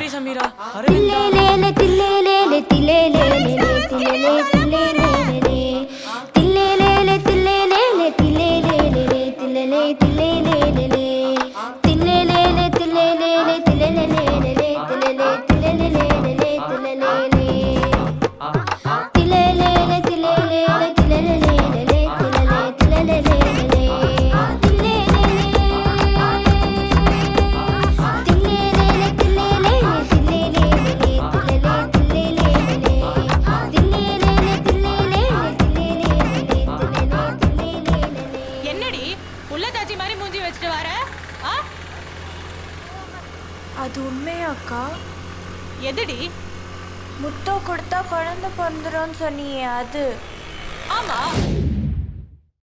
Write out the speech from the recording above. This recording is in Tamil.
சாரி சமீரா. அரவிந்தா. அது உண்மையா அக்கா? எதுடி? முத்தம் கொடுத்தா குழந்தை பிறந்துரும் சொன்னியே அது? ஆமா.